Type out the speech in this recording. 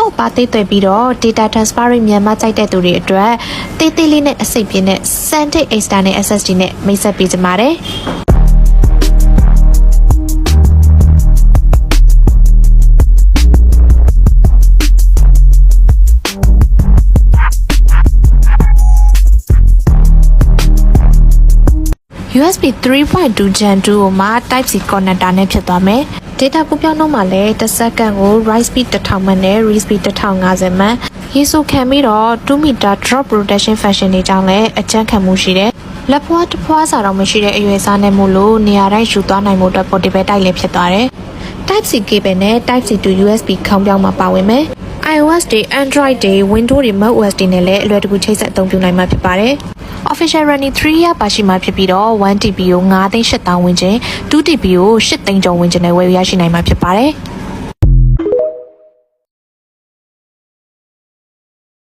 ပေါ့ပါသေးသွဲပြီးတော့ data transfer မြန်မာကြိုက်တဲ့သူတွေအတွက်တေးသေးလေးနဲ့အစိပ်ပြင်းနဲ့ SanDisk External SSD နဲ့မိတ်ဆက်ပေးကြပါတယ်။ USB 3.2 Gen 2ကိုမှ Type C connector နဲ့ဖြစ်သွားမယ်။ data ကူးပြောင်းနှုန်းမှာလည်းတစ်စက္ကန့်ကို write speed 1000 ms နဲ့ read speed 1050 ms ရေဆိုခံပြီးတော့2 meter drop protection function တွေကြောင့်လည်းအကျန်းခံမှုရှိတယ်။လက်ဖွားတစ်ဖွားစာတော့မရှိတဲ့အရွယ်စားနဲ့မို့လို့နေရာတိုင်းယူသွားနိုင်မှုအတွက် portable တိုက်လည်းဖြစ်သွားတယ်။ Type C cable နဲ့ Type C to USB ခေါင်းပြောင်းမှာပါဝင်မယ်။ iOS တွေ Android တွေ Windows တွေ macOS တွေနဲ့လည်းအလွယ်တကူချိတ်ဆက်အသုံးပြုနိုင်မှာဖြစ်ပါတယ်။ Official running 3 year ပါရှိမှာဖြစ်ပြီးတော့ 1TB ကို 9,800,000 ဝန်းကျင် 2TB ကို 8,000,000 ကျော်ဝန်းကျင်နဲ့ဝယ်ရရှိနိုင်မှာဖြစ်ပါတယ်။